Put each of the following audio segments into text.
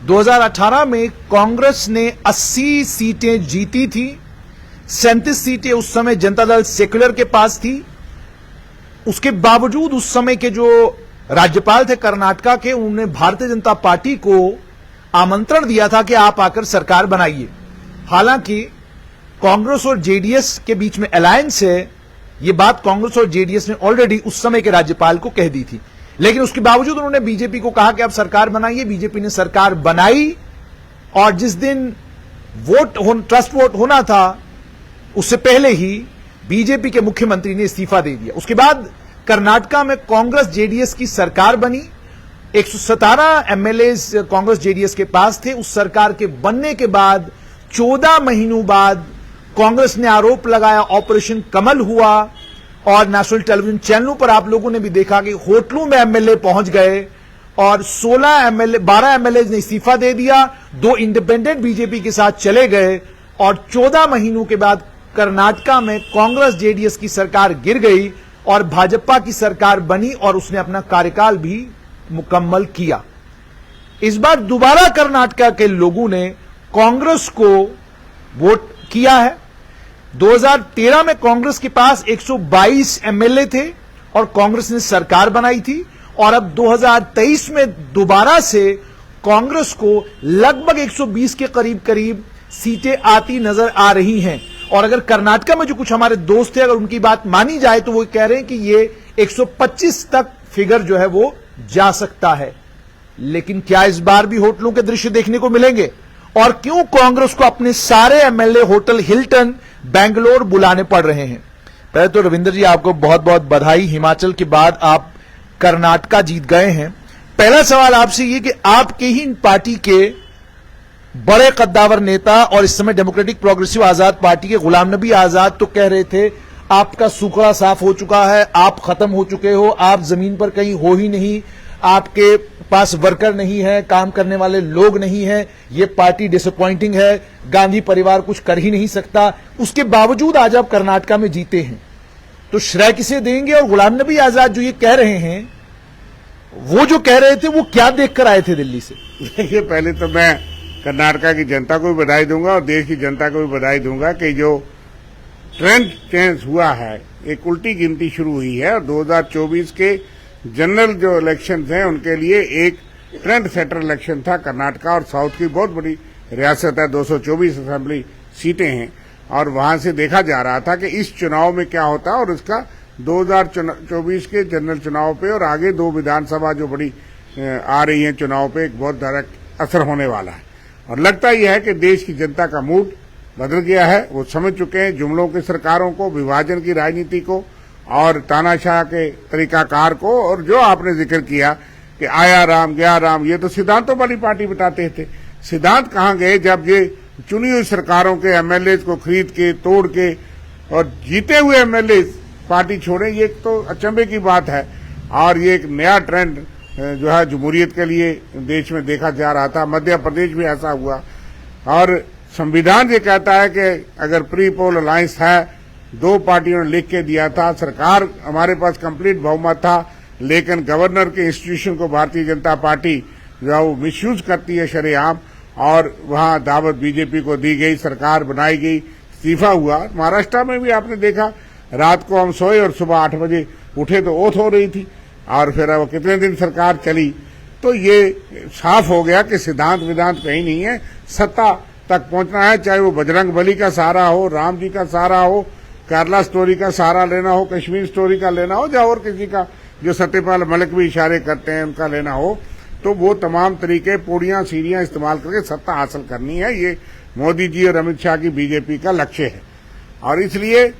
2018 में कांग्रेस ने 80 सीटें जीती थी। 37 सीटें उस समय जनता दल सेक्युलर के पास थी। उसके बावजूद उस समय के जो राज्यपाल थे कर्नाटका के, उन्होंने भारतीय जनता पार्टी को आमंत्रण दिया था कि आप आकर सरकार बनाइए। हालांकि कांग्रेस और जेडीएस के बीच में अलायंस है, यह बात कांग्रेस और जेडीएस ने ऑलरेडी उस समय के राज्यपाल को कह दी थी, लेकिन उसके बावजूद उन्होंने बीजेपी को कहा कि आप सरकार बनाइए। बीजेपी ने सरकार बनाई और जिस दिन ट्रस्ट वोट होना था उससे पहले ही बीजेपी के मुख्यमंत्री ने इस्तीफा दे दिया। उसके बाद कर्नाटका में कांग्रेस जेडीएस की सरकार बनी। 117 एमएलए कांग्रेस जेडीएस के पास थे। उस सरकार के बनने के बाद 14 महीनों बाद कांग्रेस ने आरोप लगाया, ऑपरेशन कमल हुआ और नेशनल टेलीविजन चैनलों पर आप लोगों ने भी देखा कि होटलों में एमएलए पहुंच गए और 12 एमएलए ने इस्तीफा दे दिया, 2 इंडिपेंडेंट बीजेपी के साथ चले गए और 14 महीनों के बाद कर्नाटका में कांग्रेस जेडीएस की सरकार गिर गई और भाजपा की सरकार बनी और उसने अपना कार्यकाल भी मुकम्मल किया। इस बार दोबारा कर्नाटका के लोगों ने कांग्रेस को वोट किया है। 2013 में कांग्रेस के पास 122 एमएलए थे और कांग्रेस ने सरकार बनाई थी और अब 2023 में दोबारा से कांग्रेस को लगभग 120 के करीब सीटें आती नजर आ रही हैं। और अगर कर्नाटका में जो कुछ हमारे दोस्त थे, अगर उनकी बात मानी जाए तो वो कह रहे हैं कि ये 125 तक फिगर जो है वो जा सकता है। लेकिन क्या इस बार भी होटलों के दृश्य देखने को मिलेंगे? और क्यों कांग्रेस को अपने सारे एमएलए होटल हिल्टन बेंगलोर बुलाने पड़ रहे हैं? पहले तो रविंद्र जी आपको बहुत बहुत बधाई। हिमाचल के बाद आप कर्नाटका जीत गए हैं। पहला सवाल आपसे ये कि आपके ही पार्टी के बड़े कद्दावर नेता और इस समय डेमोक्रेटिक प्रोग्रेसिव आजाद पार्टी के गुलाम नबी आजाद तो कह रहे थे आपका सूखड़ा साफ हो चुका है, आप खत्म हो चुके हो, आप जमीन पर कहीं हो ही नहीं, आपके पास वर्कर नहीं है, काम करने वाले लोग नहीं है, ये पार्टी डिसअपॉइंटिंग है, गांधी परिवार कुछ कर ही नहीं सकता। उसके बावजूद आज आप कर्नाटका में जीते हैं, तो श्रेय किसे देंगे? और गुलाम नबी आजाद जो ये कह रहे हैं, वो जो कह रहे थे वो क्या देखकर आए थे दिल्ली से? देखिए, पहले तो मैं कर्नाटका की जनता को भी बधाई दूंगा और देश की जनता को भी बधाई दूंगा कि जो ट्रेंड चेंज हुआ है, एक उल्टी गिनती शुरू हुई है और 2024 के जनरल जो इलेक्शन हैं उनके लिए एक ट्रेंड सेटर इलेक्शन था। कर्नाटका और साउथ की बहुत बड़ी रियासत है, 224 असेंबली सीटें हैं और वहां से देखा जा रहा था कि इस चुनाव में क्या होता है और इसका 2024 के जनरल चुनाव पे और आगे 2 विधानसभा जो बड़ी आ रही हैं चुनाव पे एक बहुत डायरेक्ट असर होने वाला है। और लगता यह है कि देश की जनता का मूड बदल गया है। वो समझ चुके हैं जुमलों की सरकारों को, विभाजन की राजनीति को और तानाशाह के तरीकाकार को। और जो आपने जिक्र किया कि आया राम गया राम, ये तो सिद्धांतों वाली पार्टी बताते थे। सिद्धांत कहाँ गए जब ये चुनी हुई सरकारों के एमएलए को खरीद के तोड़ के और जीते हुए एमएलए पार्टी छोड़े? ये तो अचंभे की बात है और ये एक नया ट्रेंड जो है जमहूरियत के लिए देश में देखा जा रहा था। मध्य प्रदेश भी ऐसा हुआ और संविधान ये कहता है कि अगर प्री पोल अलायंस है, 2 पार्टियों ने लिख के दिया था, सरकार हमारे पास कंप्लीट बहुमत था, लेकिन गवर्नर के इंस्टीट्यूशन को भारतीय जनता पार्टी जो है वो मिसयूज करती है शरेआम और वहां दावत बीजेपी को दी गई, सरकार बनाई गई, इस्तीफा हुआ। महाराष्ट्र में भी आपने देखा, रात को हम सोए और सुबह 8 बजे उठे तो ओथ हो रही थी और फिर वो कितने दिन सरकार चली। तो ये साफ हो गया कि सिद्धांत विधांत कहीं नहीं है, सत्ता तक पहुंचना है, चाहे वो बजरंग बली का सहारा हो, राम जी का सहारा हो, केरला स्टोरी का सहारा लेना हो, कश्मीर स्टोरी का लेना हो, या और किसी का जो सत्यपाल मलिक भी इशारे करते हैं उनका लेना हो, तो वो तमाम तरीके पूड़ियां सीढ़ियां इस्तेमाल करके सत्ता हासिल करनी है। ये मोदी जी और अमित शाह की बीजेपी का लक्ष्य है। और इसलिए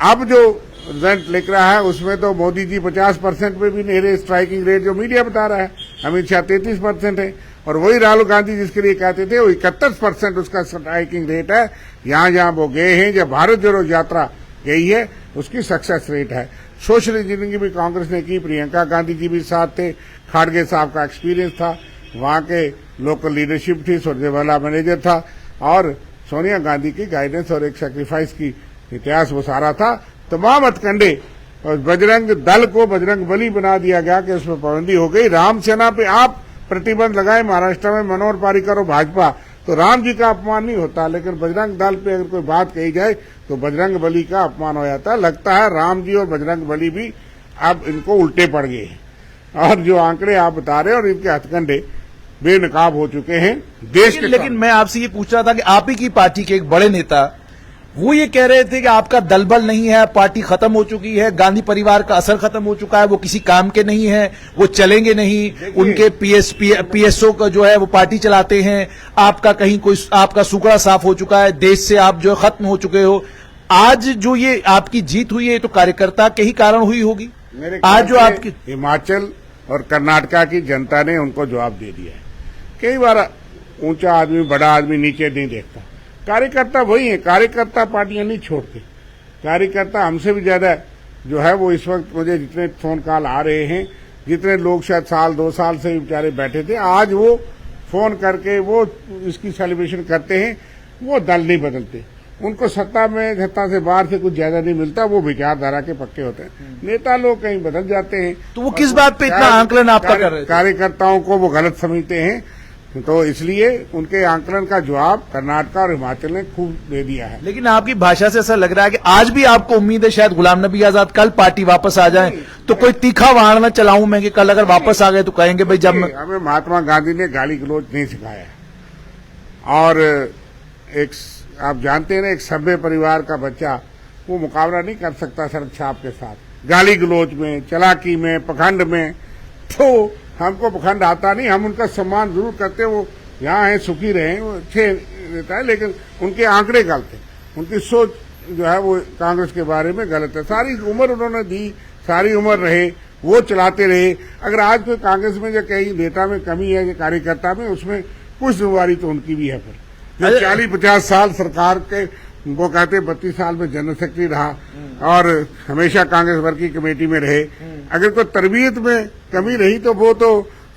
अब जो रिजल्ट लिख रहा है उसमें तो मोदी जी 50% पे भी नहीं रहे, स्ट्राइकिंग रेट जो मीडिया बता रहा है। अमित शाह 33% है और वही राहुल गांधी जिसके लिए कहते थे वो 71% उसका स्ट्राइकिंग रेट है। यहाँ जहाँ वो गए हैं, जब भारत जोड़ो यात्रा गई है, उसकी सक्सेस रेट है। सोशल इंजीनियरिंग भी कांग्रेस ने की, प्रियंका गांधी जी भी साथ थे, खाड़गे साहब का एक्सपीरियंस था, वहां के लोकल लीडरशिप थी, सुरजेवाला मैनेजर था और सोनिया गांधी की गाइडेंस और एक सेक्रीफाइस की इतिहास वो सारा था। तमाम हथकंडे और बजरंग दल को बजरंग बली बना दिया गया कि उसमें पाबंदी हो गई। राम सेना पे आप प्रतिबंध लगाए महाराष्ट्र में मनोहर पर्रिकर और भाजपा, तो राम जी का अपमान नहीं होता, लेकिन बजरंग दल पे अगर कोई बात कही जाए तो बजरंग बली का अपमान हो जाता है। लगता है राम जी और बजरंग बली भी अब इनको उल्टे पड़ गए हैं, और जो आंकड़े आप बता रहे हैं और इनके हथकंडे बेनकाब हो चुके हैं देश के। लेकिन मैं आपसे ये पूछ रहा था कि आप ही की पार्टी के एक बड़े नेता वो ये कह रहे थे कि आपका दलबल नहीं है, पार्टी खत्म हो चुकी है, गांधी परिवार का असर खत्म हो चुका है, वो किसी काम के नहीं है, वो चलेंगे नहीं, उनके पीएसओ का जो है वो पार्टी चलाते हैं, आपका कहीं कोई आपका सुकड़ा साफ हो चुका है, देश से आप जो खत्म हो चुके हो। आज जो ये आपकी जीत हुई है तो कार्यकर्ता के ही कारण हुई होगी। आज जो आपकी हिमाचल और कर्नाटका की जनता ने उनको जवाब दे दिया है। कई बार ऊंचा आदमी बड़ा आदमी नीचे नहीं देखता, कार्यकर्ता वही है, कार्यकर्ता पार्टियां नहीं छोड़ते, कार्यकर्ता हमसे भी ज्यादा जो है वो इस वक्त मुझे जितने फोन कॉल आ रहे हैं, जितने लोग शायद साल 2 साल से बेचारे बैठे थे, आज वो फोन करके वो इसकी सेलिब्रेशन करते हैं। वो दल नहीं बदलते, उनको सत्ता से बाहर से कुछ ज्यादा नहीं मिलता, वो विचारधारा के पक्के होते हैं। नेता लोग कहीं बदल जाते हैं, तो वो किस बात पे इतना आंकलन आपका कर रहे थे? कार्यकर्ताओं को वो गलत समझते हैं, तो इसलिए उनके आंकलन का जवाब कर्नाटक और हिमाचल ने खूब दे दिया है। लेकिन आपकी भाषा से ऐसा लग रहा है कि आज भी आपको उम्मीद है शायद गुलाम नबी आजाद कल पार्टी वापस आ जाए, तो कोई तीखा वाण न चलाऊं मैं कि कल अगर वापस आ गए तो कहेंगे भाई जब हमें महात्मा गांधी ने गाली गलौज नहीं सिखाया, और एक आप जानते हैं ना, एक सभ्य परिवार का बच्चा वो मुकाबला नहीं कर सकता शरद छाप के साथ, गाली गलौज में, चलाकी में, पखंड में। तो हमको पखंड आता नहीं, हम उनका सम्मान जरूर करते, वो यहाँ है सुखी रहे, वो अच्छे रहता है, लेकिन उनके आंकड़े गलत है, उनकी सोच जो है वो कांग्रेस के बारे में गलत है। सारी उम्र उन्होंने दी, सारी उम्र रहे, वो चलाते रहे। अगर आज कोई कांग्रेस में जो कहीं नेता में कमी है, कार्यकर्ता में, उसमें कुछ जिम्मेवारी तो उनकी भी है। फिर जो 40-50 साल सरकार के, वो कहते 32 साल में जनरल सेक्रेटरी रहा और हमेशा कांग्रेस वर्किंग कमेटी में रहे, अगर कोई तरबियत में कमी रही तो वो तो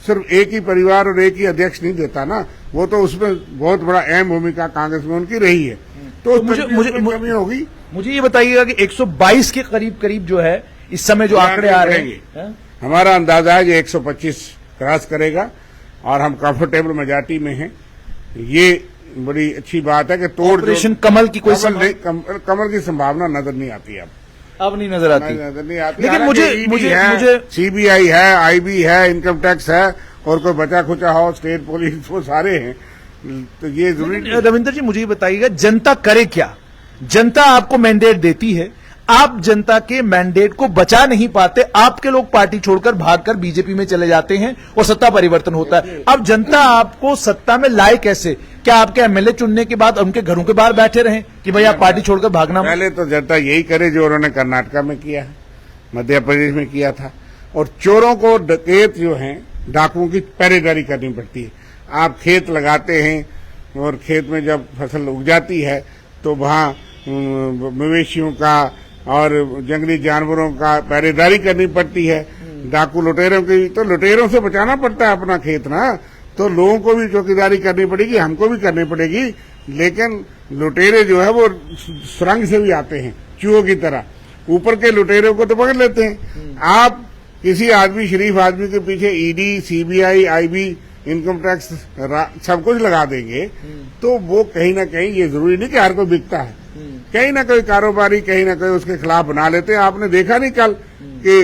सिर्फ एक ही परिवार और एक ही अध्यक्ष नहीं देता ना, वो तो उसमें बहुत बड़ा अहम भूमिका कांग्रेस में उनकी रही है। तो मुझे कमी होगी। मुझे ये बताइएगा कि 122 के करीब जो है इस समय जो आंकड़े आ रहे हैं, हमारा अंदाजा है ये 125 क्रॉस करेगा और हम कंफर्टेबल मेजॉरिटी में हैं। ये बड़ी अच्छी बात है कि ऑपरेशन कमल की कोई कमल की संभावना नजर नहीं आती अब नहीं नजर आती। लेकिन मुझे सीबीआई है, आईबी है, इनकम टैक्स है, और कोई बचा खुचा हो, स्टेट पुलिस, वो सारे हैं। तो ये जरूरी। रविंद्र जी मुझे बताइएगा, जनता करे क्या? जनता आपको मैंडेट देती है, आप जनता के मैंडेट को बचा नहीं पाते, आपके लोग पार्टी छोड़कर भागकर बीजेपी में चले जाते हैं और सत्ता परिवर्तन होता है। अब जनता आपको सत्ता में लाए कैसे? क्या आपके एमएलए चुनने के बाद उनके घरों के बाहर बैठे रहें कि भाई आप पार्टी छोड़कर भागना? पहले तो जनता यही करे जो उन्होंने कर्नाटका में किया है, मध्य प्रदेश में किया था, और चोरों को, डकैत जो हैं, डाकुओं की पहरेदारी करनी पड़ती है। आप खेत लगाते हैं और खेत में जब फसल उग जाती है तो वहां मवेशियों का और जंगली जानवरों का पहरेदारी करनी पड़ती है। डाकू लुटेरों की, तो लुटेरों से बचाना पड़ता है अपना खेत ना, तो लोगों को भी चौकीदारी करनी पड़ेगी, हमको भी करनी पड़ेगी। लेकिन लुटेरे जो है वो सुरंग से भी आते हैं, चूहों की तरह, ऊपर के लुटेरों को तो पकड़ लेते हैं। आप किसी आदमी, शरीफ आदमी के पीछे ED, CBI, IB, income tax सब कुछ लगा देंगे तो वो कहीं ना कहीं, ये जरूरी नहीं कि हर कोई बिकता है, कहीं ना कोई कारोबारी कहीं ना कहीं उसके खिलाफ बना लेते हैं। आपने देखा नहीं कल कि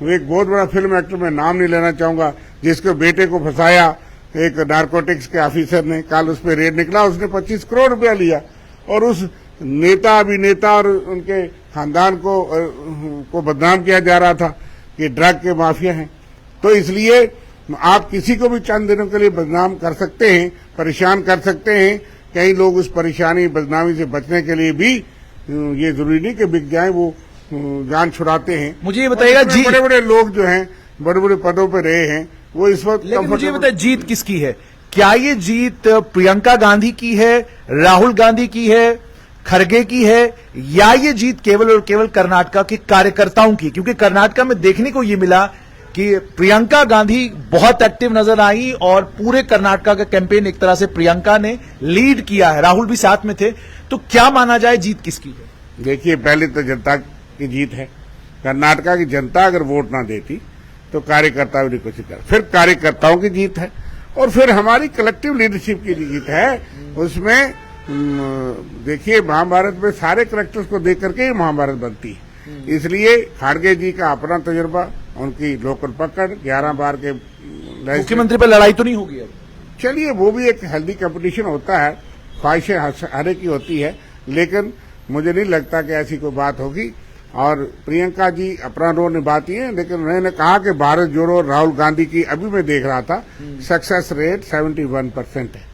एक बहुत बड़ा फिल्म एक्टर, में नाम नहीं लेना चाहूंगा, जिसके बेटे को फंसाया एक नारकोटिक्स के ऑफिसर ने, कल उस पर रेड निकला, उसने 25 करोड़ रुपया लिया, और उस नेता, अभिनेता और उनके खानदान को बदनाम किया जा रहा था कि ड्रग के माफिया हैं। तो इसलिए आप किसी को भी चंद दिनों के लिए बदनाम कर सकते हैं, परेशान कर सकते हैं। कई लोग उस परेशानी, बदनामी से बचने के लिए भी ये जरूरी नहीं कि बिक जाए, वो जान छुड़ाते हैं। मुझे ये बताइएगा जी, बड़े बड़े लोग जो हैं, बड़े बड़े पदों पर रहे हैं, वो इस वक्त। मुझे बताइए जीत किसकी है? क्या ये जीत प्रियंका गांधी की है, राहुल गांधी की है, खड़गे की है, या ये जीत केवल और केवल कर्नाटका के कार्यकर्ताओं की? क्योंकि कर्नाटका में देखने को ये मिला कि प्रियंका गांधी बहुत एक्टिव नजर आई और पूरे कर्नाटका का कैंपेन एक तरह से प्रियंका ने लीड किया है, राहुल भी साथ में थे। तो क्या माना जाए, जीत किसकी है? देखिए, पहले तो जनता की जीत है। कर्नाटका की जनता अगर वोट ना देती तो कार्यकर्ता भी कुछ कर, फिर कार्यकर्ताओं की जीत है। और फिर हमारी कलेक्टिव लीडरशिप की जीत है। उसमें देखिए, महाभारत में सारे करेक्टर्स को देख करके ही महाभारत बनती है। इसलिए खाड़गे जी का अपना तजुर्बा, उनकी लोकल पकड़, 11 बार के मुख्यमंत्री पर लड़ाई तो नहीं होगी अब? चलिए, वो भी एक हेल्दी कंपटीशन होता है, ख्वाहिशें हर एक की होती है, लेकिन मुझे नहीं लगता कि ऐसी कोई बात होगी। और प्रियंका जी अपना रोल निभाती हैं, लेकिन उन्होंने कहा कि भारत जोड़ो राहुल गांधी की, अभी मैं देख रहा था, सक्सेस रेट 71% है।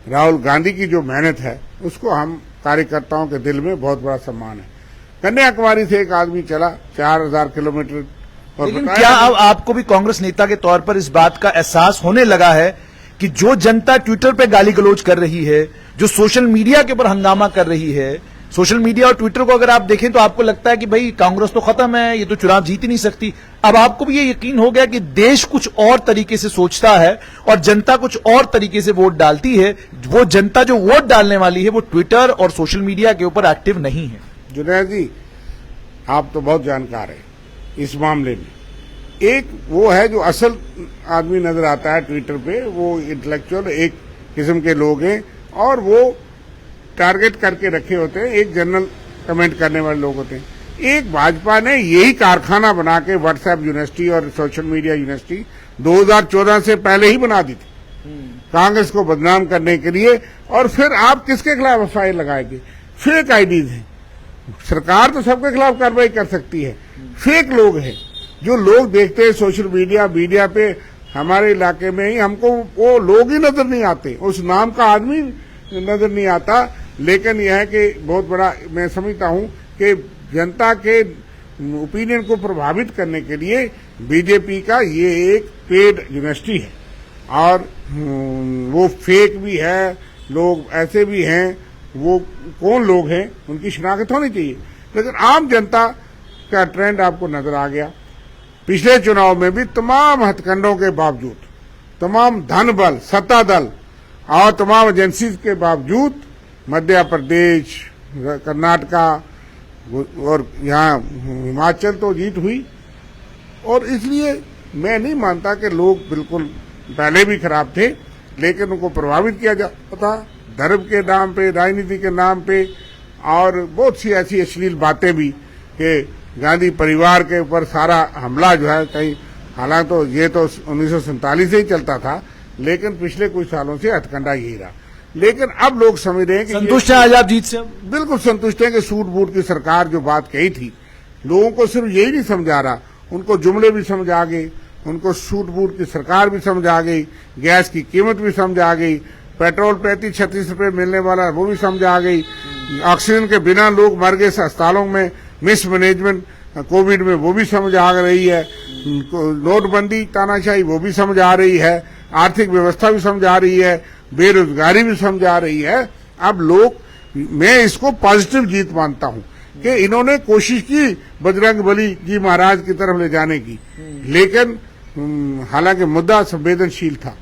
राहुल गांधी की जो मेहनत है उसको हम कार्यकर्ताओं के दिल में बहुत बड़ा सम्मान है। कन्याकुमारी से एक आदमी चला 4000 किलोमीटर। और लेकिन क्या अब आपको भी कांग्रेस नेता के तौर पर इस बात का एहसास होने लगा है कि जो जनता ट्विटर पे गाली गलौज कर रही है, जो सोशल मीडिया के ऊपर हंगामा कर रही है, सोशल मीडिया और ट्विटर को अगर आप देखें तो आपको लगता है कि भाई कांग्रेस तो खत्म है, ये तो चुनाव जीत ही नहीं सकती। अब आपको भी ये यकीन हो गया कि देश कुछ और तरीके से सोचता है और जनता कुछ और तरीके से वोट डालती है। वो जनता जो वोट डालने वाली है वो ट्विटर और सोशल मीडिया के ऊपर एक्टिव नहीं है। जुनैद जी, आप तो बहुत जानकार हैं इस मामले में। एक वो है जो असल आदमी नजर आता है ट्विटर पे, वो इंटेलेक्चुअल एक किस्म के लोग हैं और वो टारगेट करके रखे होते हैं, एक जनरल कमेंट करने वाले लोग होते हैं। एक भाजपा ने यही कारखाना बना के व्हाट्सएप यूनिवर्सिटी और सोशल मीडिया यूनिवर्सिटी 2014 से पहले ही बना दी थी कांग्रेस को बदनाम करने के लिए। और फिर आप किसके खिलाफ एफआईआर लगाएंगे? फेक आईडीज हैं। सरकार तो सबके खिलाफ कार्रवाई कर सकती है, फेक लोग हैं जो लोग देखते हैं सोशल मीडिया पे। हमारे इलाके में ही हमको वो लोग ही नजर नहीं आते, उस नाम का आदमी नजर नहीं आता। लेकिन यह है कि बहुत बड़ा मैं समझता हूं कि जनता के ओपिनियन को प्रभावित करने के लिए बीजेपी का ये एक पेड यूनिवर्सिटी है। और वो फेक भी है, लोग ऐसे भी हैं, वो कौन लोग हैं उनकी शिनाख्त होनी चाहिए। लेकिन आम जनता का ट्रेंड आपको नजर आ गया। पिछले चुनाव में भी तमाम हथकंडों के बावजूद, तमाम धन बल, सत्ता दल और तमाम एजेंसीज के बावजूद मध्य प्रदेश, कर्नाटका और यहाँ हिमाचल तो जीत हुई। और इसलिए मैं नहीं मानता कि लोग बिल्कुल पहले भी खराब थे, लेकिन उनको प्रभावित किया जाता था धर्म के नाम पे, राजनीति के नाम पे, और बहुत सी ऐसी अश्लील बातें भी कि गांधी परिवार के ऊपर सारा हमला जो है कहीं, हालांकि तो ये तो 1947 से ही चलता था, लेकिन पिछले कुछ सालों से हथकंडा यही रहा। लेकिन अब लोग समझ रहे हैं कि संतुष्ट हैं आज आप जीत से? बिल्कुल संतुष्ट हैं कि सूट बूट की सरकार जो बात कही थी, लोगों को सिर्फ यही नहीं समझ आ रहा, उनको जुमले भी समझ आ गए, उनको सूट बूट की सरकार भी समझ आ गई, गैस की कीमत भी समझ आ गई, पेट्रोल 35-36 रुपए मिलने वाला वो भी समझ आ गई, ऑक्सीजन के बिना लोग मर गए अस्पतालों में, मिसमैनेजमेंट कोविड में वो भी समझ आ रही है, नोटबंदी तानाशाही वो भी समझ आ रही है, आर्थिक व्यवस्था भी समझ आ रही है, बेरोजगारी भी समझ आ रही है। अब लोग, मैं इसको पॉजिटिव जीत मानता हूं कि इन्होंने कोशिश की बजरंग बली जी महाराज की तरफ ले जाने की, लेकिन हालांकि मुद्दा संवेदनशील था,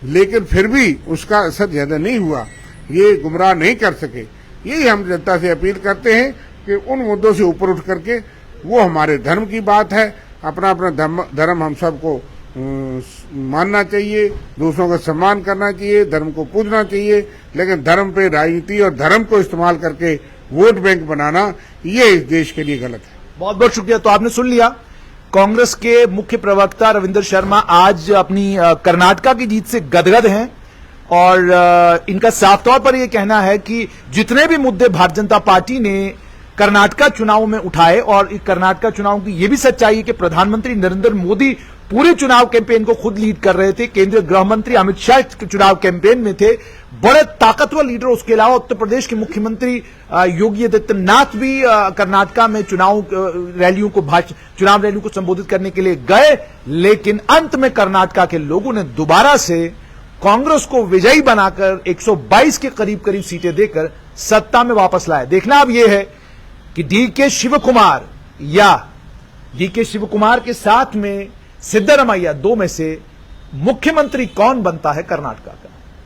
लेकिन फिर भी उसका असर ज्यादा नहीं हुआ, ये गुमराह नहीं कर सके। यही हम जनता से अपील करते हैं कि उन मुद्दों से ऊपर उठ करके, वो हमारे धर्म की बात है, अपना अपना धर्म हम सबको मानना चाहिए, दूसरों का सम्मान करना चाहिए, धर्म को पूजना चाहिए, लेकिन धर्म पे राजनीति और धर्म को इस्तेमाल करके वोट बैंक बनाना, ये इस देश के लिए गलत है। बहुत बहुत शुक्रिया। तो आपने सुन लिया, कांग्रेस के मुख्य प्रवक्ता रविंद्र शर्मा आज अपनी कर्नाटका की जीत से गदगद हैं और इनका साफ तौर पर यह कहना है कि जितने भी मुद्दे भारतीय जनता पार्टी ने कर्नाटका चुनाव में उठाए, और कर्नाटका चुनाव की यह भी सच्चाई है कि प्रधानमंत्री नरेंद्र मोदी पूरे चुनाव कैंपेन को खुद लीड कर रहे थे, केंद्रीय गृह मंत्री अमित शाह चुनाव कैंपेन में थे, बड़े ताकतवर लीडर। उसके अलावा उत्तर प्रदेश के मुख्यमंत्री योगी आदित्यनाथ भी कर्नाटका में चुनाव रैलियों को संबोधित करने के लिए गए, लेकिन अंत में कर्नाटका के लोगों ने दोबारा से कांग्रेस को विजयी बनाकर 122 के करीब सीटें देकर सत्ता में वापस लाए। देखना अब यह है कि डीके शिवकुमार या डीके शिवकुमार के साथ में सिद्धरामैया, दो में से मुख्यमंत्री कौन बनता है कर्नाटका का।